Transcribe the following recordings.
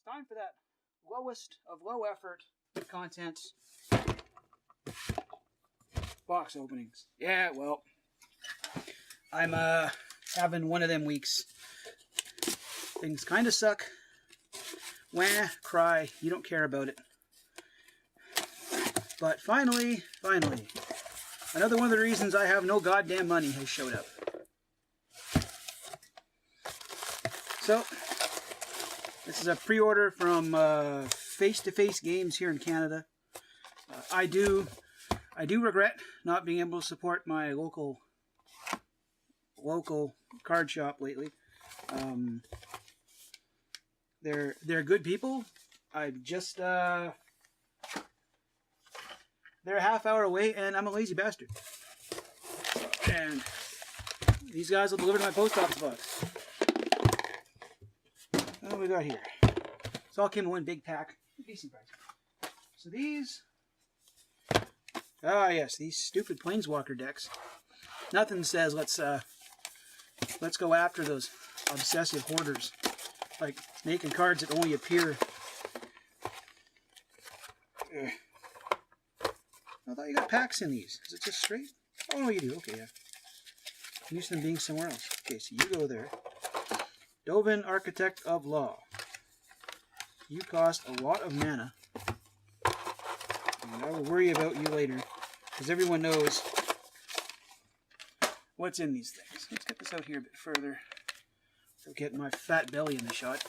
time for that lowest of low effort content box openings. Yeah, well, I'm having one of them weeks. Things kind of suck. Wah, cry, you don't care about it. But finally, another one of the reasons I have no goddamn money has showed up. So, this is a pre-order from Face-to-Face Games here in Canada. I do regret not being able to support my local card shop lately. They're good people. I just they're a half hour away, and I'm a lazy bastard. And these guys will deliver to my post office box. What do we got here? This all came in one big pack. Decent price. So these... Ah, yes, these stupid planeswalker decks. Nothing says let's go after those obsessive hoarders. Like making cards that only appear... I thought you got packs in these. Is it just straight? Oh, no, you do. Okay, yeah. I'm used to them being somewhere else. Okay, so you go there. Dovin, Architect of Law. You cost a lot of mana. And I will worry about you later, because everyone knows what's in these things. Let's get this out here a bit further. So get my fat belly in the shot.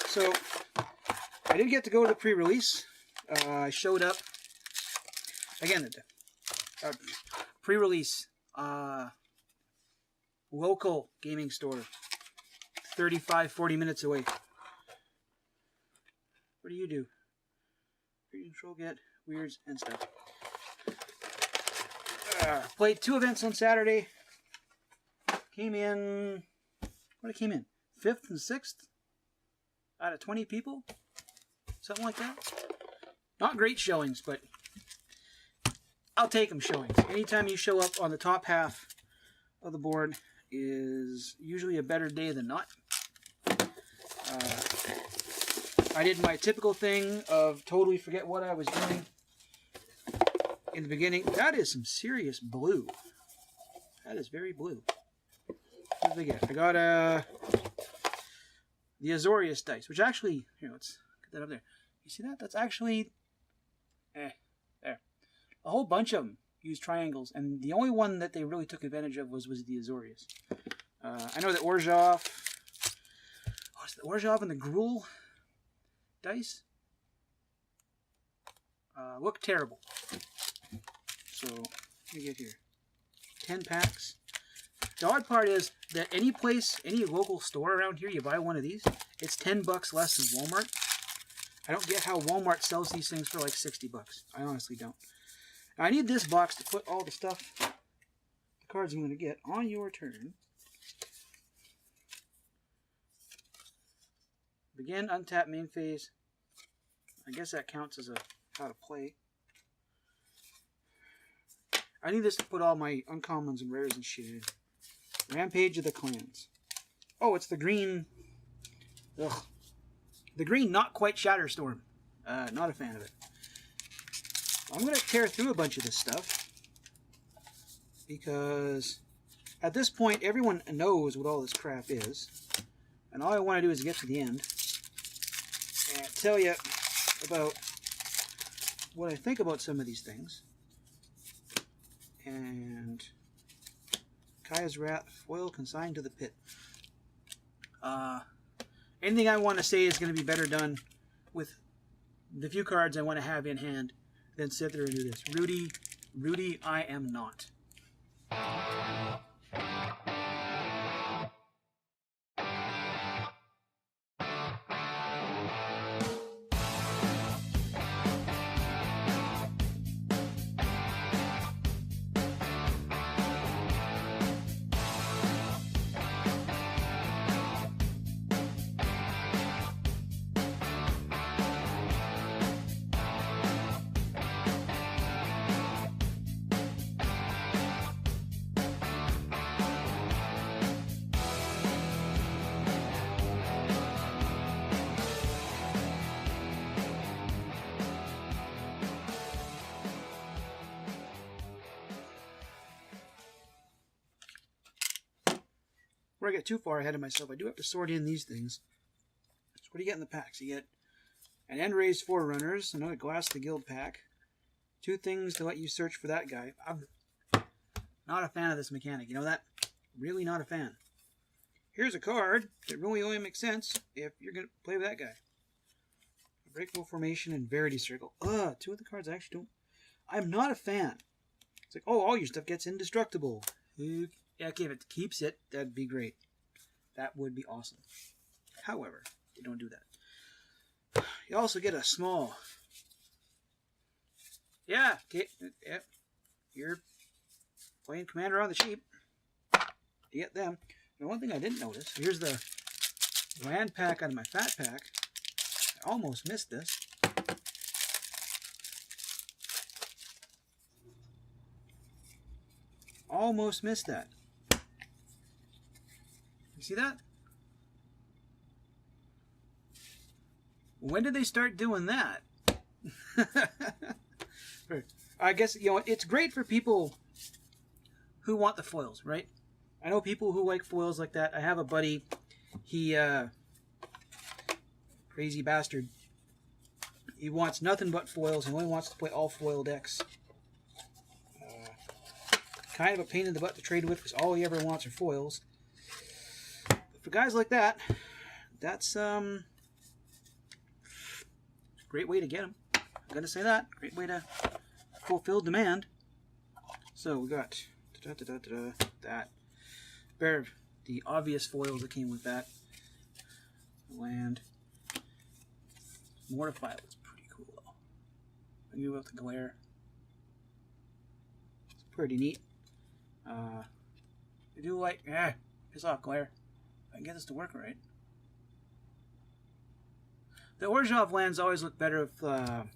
So, I did get to go to the pre-release. I showed up. Again, pre-release. Local gaming store. 35-40 minutes away. What do you do? Control, get weirds and stuff. Played 2 events on Saturday. Came in... What did I came in? 5th and 6th? Out of 20 people? Something like that? Not great showings, but I'll take them showings. Anytime you show up on the top half of the board is usually a better day than not. I did my typical thing of totally forget what I was doing in the beginning. That is some serious blue. That is very blue. What did I get? I got the Azorius dice, which actually, here, let's get that up there. You see that? That's actually, there. A whole bunch of them use triangles, and the only one that they really took advantage of was the Azorius. I know that Orzhov, the Orzhov and the Gruul dice look terrible. So, what do you get here? 10 packs. The odd part is that any place, any local store around here, you buy one of these, it's $10 less than Walmart. I don't get how Walmart sells these things for like $60. I honestly don't. Now, I need this box to put all the stuff, the cards I'm going to get on your turn. Begin, untap, main phase. I guess that counts as a how to play. I need this to put all my uncommons and rares and shit in. Rampage of the Clans. Oh, it's the green. Ugh. The green, not quite Shatterstorm. Not a fan of it. I'm going to tear through a bunch of this stuff. Because at this point, everyone knows what all this crap is. And all I want to do is get to the end and tell you about what I think about some of these things. And Kaya's Wrath, foil consigned to the pit. Anything I want to say is going to be better done with the few cards I want to have in hand than sit there and do this. Rudy, I am not. before I get too far ahead of myself, I do have to sort in these things. So what do you get in the packs? You get an End-Raised Forerunners, another Glass the Guild pack, 2 things to let you search for that guy. I'm not a fan of this mechanic. You know that? Really not a fan. Here's a card that really only makes sense if you're going to play with that guy. Breakable Formation and Verity Circle. 2 of the cards I actually don't... I'm not a fan. It's like, oh, all your stuff gets indestructible. Yeah, okay, if it keeps it, that'd be great. That would be awesome. However, they don't do that. You also get a small... Yeah, okay, yeah. You're playing Commander on the cheap. You get them. Now, one thing I didn't notice, here's the land pack out of my fat pack. I almost missed this. Almost missed that. You see that? When did they start doing that? I guess, you know, it's great for people who want the foils, right? I know people who like foils like that. I have a buddy, he, crazy bastard, he wants nothing but foils. He only wants to play all foil decks. Kind of a pain in the butt to trade with because all he ever wants are foils. But for guys like that, that's a great way to get them. I'm going to say that. Great way to fulfill demand. So we got that. Pair of the obvious foils that came with that. Land. Mortify looks pretty cool though. I knew about the glare. It's pretty neat. I do like, piss off, glare. I can get this to work right. The Orzhov lands always look better with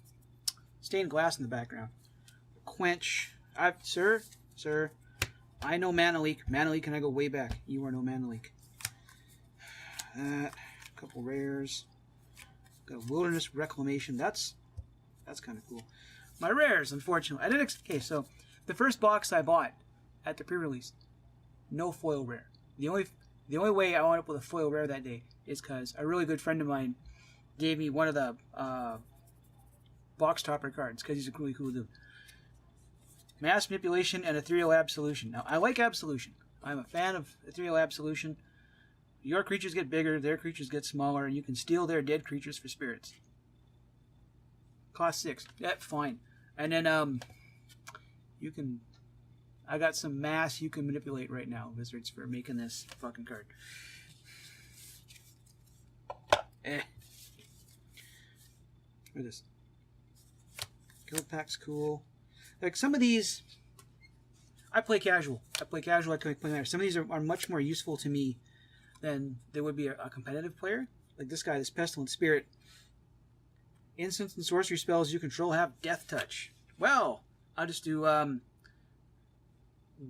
stained glass in the background. Quench. Sir, I know Mana Leak. Mana Leak, and I go way back. You are no Mana Leak. That. A couple rares. Got a Wilderness Reclamation. That's kind of cool. My rares, unfortunately. I didn't. Okay, so the first box I bought at the pre-release, no foil rare. The only way I wound up with a foil rare that day is because a really good friend of mine gave me one of the box topper cards because he's a really cool dude. Mass Manipulation and Ethereal Absolution. Now, I like Absolution. I'm a fan of Ethereal Absolution. Your creatures get bigger, their creatures get smaller, and you can steal their dead creatures for spirits. Cost 6. Yeah, fine. And then, you can... I got some mass you can manipulate right now, Wizards, for making this fucking card. Look at this. Guild Pack's cool. Like, some of these... I play casual. I play there. Some of these are much more useful to me than they would be a competitive player. Like this guy, this Pestilent Spirit. Instants and sorcery spells you control have Death Touch. Well, I'll just do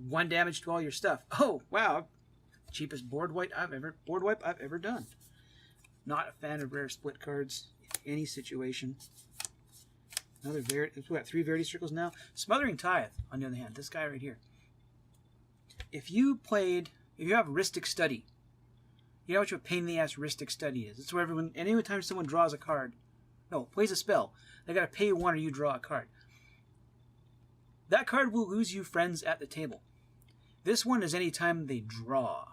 1 damage to all your stuff. Oh, wow. Cheapest board wipe I've ever done. Not a fan of rare split cards in any situation. Another Verity. We've got 3 Verity Circles now. Smothering Tithe, on the other hand. This guy right here. If you have Rhystic Study, you know what a pain in the ass Rhystic Study is. It's where anytime someone draws a card, plays a spell, they gotta pay 1 or you draw a card. That card will lose you friends at the table. This one is anytime they draw.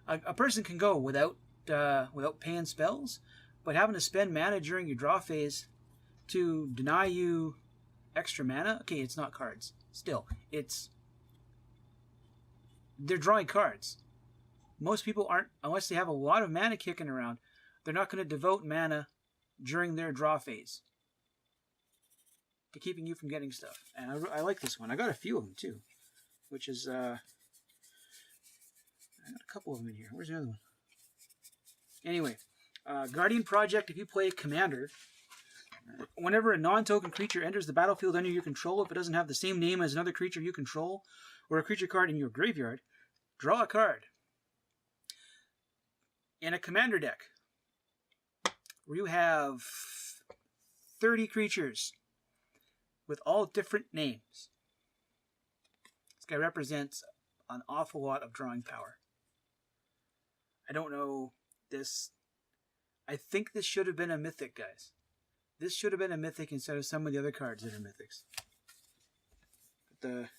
A person can go without paying spells, but having to spend mana during your draw phase to deny you extra mana. Okay, it's not cards. Still, they're drawing cards. Most people aren't, unless they have a lot of mana kicking around, they're not going to devote mana during their draw phase to keeping you from getting stuff. And I like this one. I got a few of them too, which is, I got a couple of them in here. Where's the other one? Anyway, Guardian Project, if you play Commander, whenever a non-token creature enters the battlefield under your control, if it doesn't have the same name as another creature you control, or a creature card in your graveyard, draw a card. In a Commander deck, where you have 30 creatures with all different names, this guy represents an awful lot of drawing power. I don't know this. I think this should have been a mythic, guys. This should have been a mythic instead of some of the other cards that are mythics. But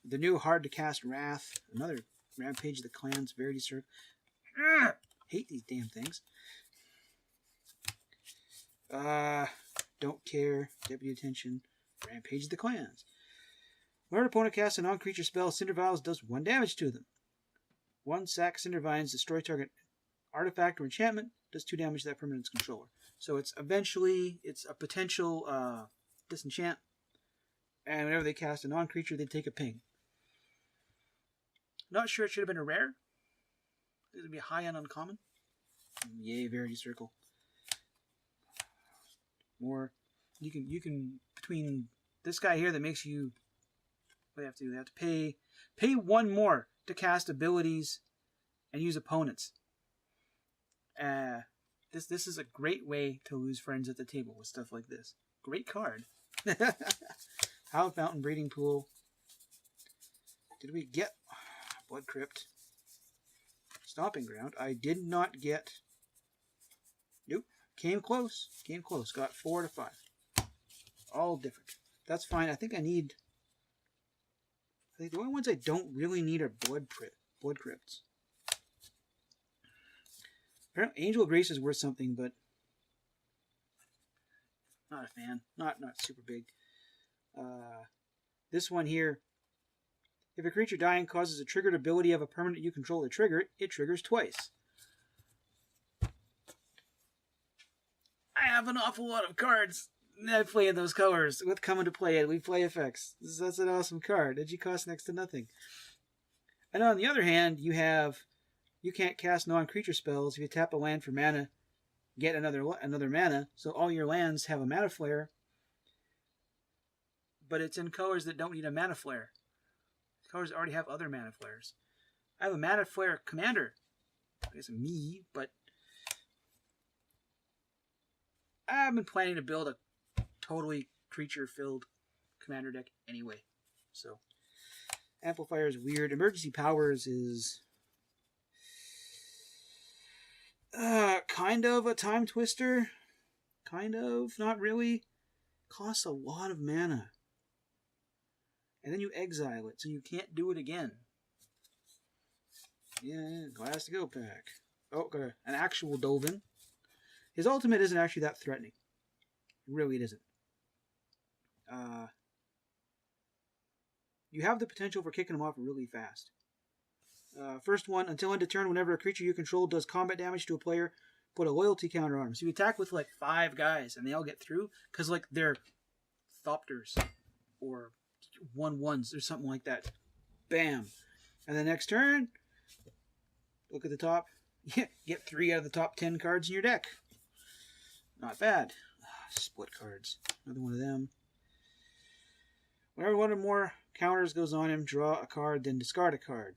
the new hard to cast Wrath, another Rampage of the Clans, Verity Circle. Hate these damn things. Don't care. Deputy Attention. Rampage of the Clans. When an opponent casts a non-creature spell, Cinder Vials does 1 damage to them. 1 sack Cinder Vines, destroy target artifact or enchantment, does 2 damage to that permanent's controller. So it's a potential disenchant. And whenever they cast a non-creature, they take a ping. Not sure it should have been a rare. It would be high on uncommon. Yay, Verity Circle. More. You can between this guy here that makes you. What do they have to do? They have to pay 1 more to cast abilities and use opponents. This is a great way to lose friends at the table with stuff like this. Great card. Hallowed Fountain, Breeding Pool. Did we get Blood Crypt? Stomping Ground. I did not get. Nope. Came close. Got 4 to 5. All different. That's fine. I think the only ones I don't really need are Blood Crypts. Apparently, Angel of Grace is worth something, but not a fan. Not super big. This one here. If a creature dying causes a triggered ability of a permanent you control to trigger it, it triggers twice. I have an awful lot of cards that play in those colors with coming to play it. We play effects. That's an awesome card. Digi costs next to nothing. And on the other hand, you can't cast non-creature spells. If you tap a land for mana, get another mana. So all your lands have a mana flare. But it's in colors that don't need a mana flare. Colors already have other mana flares. I have a mana flare commander. I guess me, but I've been planning to build a totally creature-filled commander deck anyway. So, Amplifier is weird. Emergency Powers is kind of a time twister. Kind of, not really. Costs a lot of mana. And then you exile it, so you can't do it again. Yeah, Glass to Go pack. Oh, got an actual Dovin. His ultimate isn't actually that threatening. Really, it isn't. You have the potential for kicking him off really fast. First one, until end of turn, whenever a creature you control does combat damage to a player, put a loyalty counter on him. So you attack with like 5 guys, and they all get through, because like they're Thopters, or 1/1s, or something like that. Bam. And the next turn, look at the top. Get 3 out of the top 10 cards in your deck. Not bad. Split cards. Another one of them. Whenever one or more counters goes on him, draw a card, then discard a card.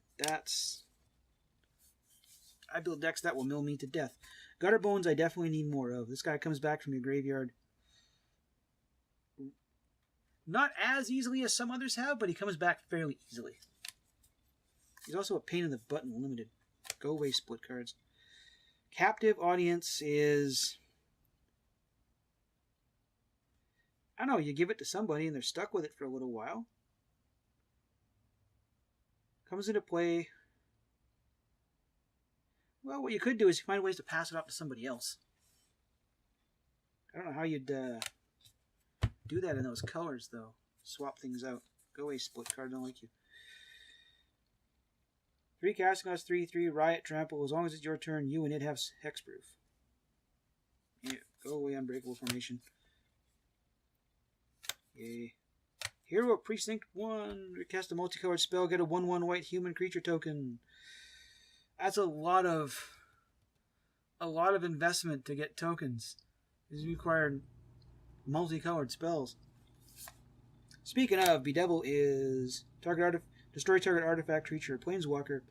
I build decks that will mill me to death. Gutter Bones I definitely need more of. This guy comes back from your graveyard. Not as easily as some others have, but he comes back fairly easily. He's also a pain in the butt and limited. Go away, split cards. Captive Audience is... I don't know, you give it to somebody and they're stuck with it for a little while. Comes into play. Well, what you could do is find ways to pass it off to somebody else. I don't know how you'd do that in those colors, though. Swap things out. Go away, split card. Don't like you. 3 casting cost 3/3. Riot, trample. As long as it's your turn, you and it have hexproof. Yeah, go away, unbreakable formation. Yay. Hero Precinct 1. Cast a multicolored spell. Get a 1/1 white human creature token. That's a lot of investment to get tokens. These require multicolored spells. Speaking of, Bedevil is destroy target artifact, creature, or planeswalker,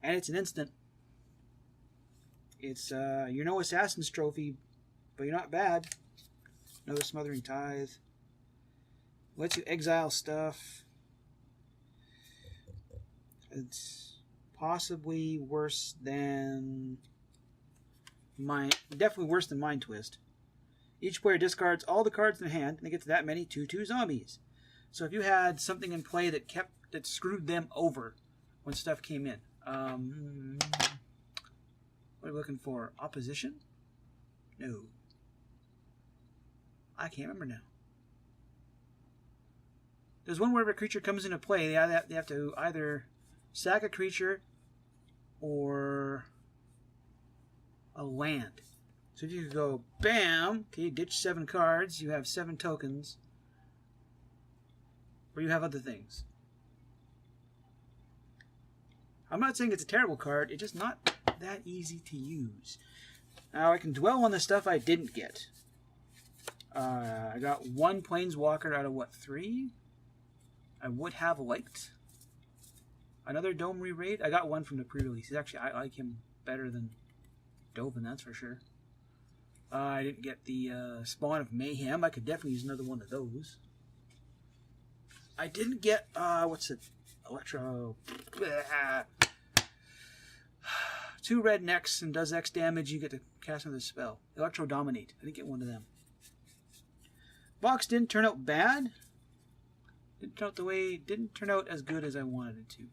and it's an instant. It's you're no Assassin's Trophy, but you're not bad. Another Smothering Tithe. Lets you exile stuff. It's possibly worse than definitely worse than Mind Twist. Each player discards all the cards in their hand, and they get to that many 2/2 zombies. So if you had something in play that screwed them over when stuff came in, what are we looking for? Opposition? No. I can't remember now. There's one where if a creature comes into play, they have to either sack a creature or a land. So if you could go, bam, okay, ditch 7 cards, you have 7 tokens, or you have other things. I'm not saying it's a terrible card, it's just not that easy to use. Now I can dwell on the stuff I didn't get. I got 1 planeswalker out of what, 3? I would have liked. Another Dome Re-Raid. I got one from the pre-release. Actually, I like him better than Dovin, that's for sure. I didn't get the Spawn of Mayhem. I could definitely use another one of those. I didn't get, what's it? Electro. 2 red necks and does X damage. You get to cast another spell. Electro Dominate. I didn't get one of them. Box didn't turn out bad. Didn't turn out as good as I wanted it to.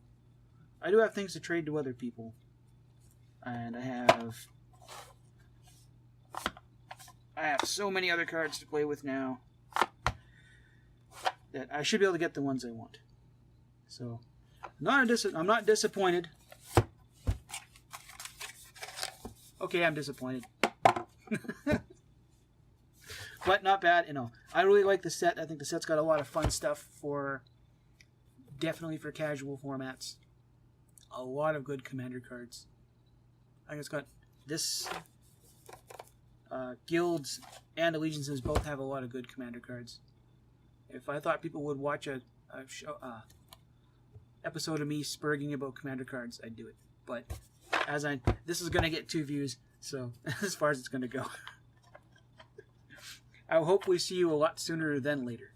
I do have things to trade to other people. And I have so many other cards to play with now that I should be able to get the ones I want. So, I'm not disappointed. Okay, I'm disappointed. But not bad, you know. I really like the set. I think the set's got a lot of fun stuff definitely for casual formats. A lot of good commander cards. I think it's got this guilds and allegiances both have a lot of good commander cards. If I thought people would watch a episode of me spurging about commander cards, I'd do it. But this is going to get 2 views, so as far as it's going to go. I will hopefully see you a lot sooner than later.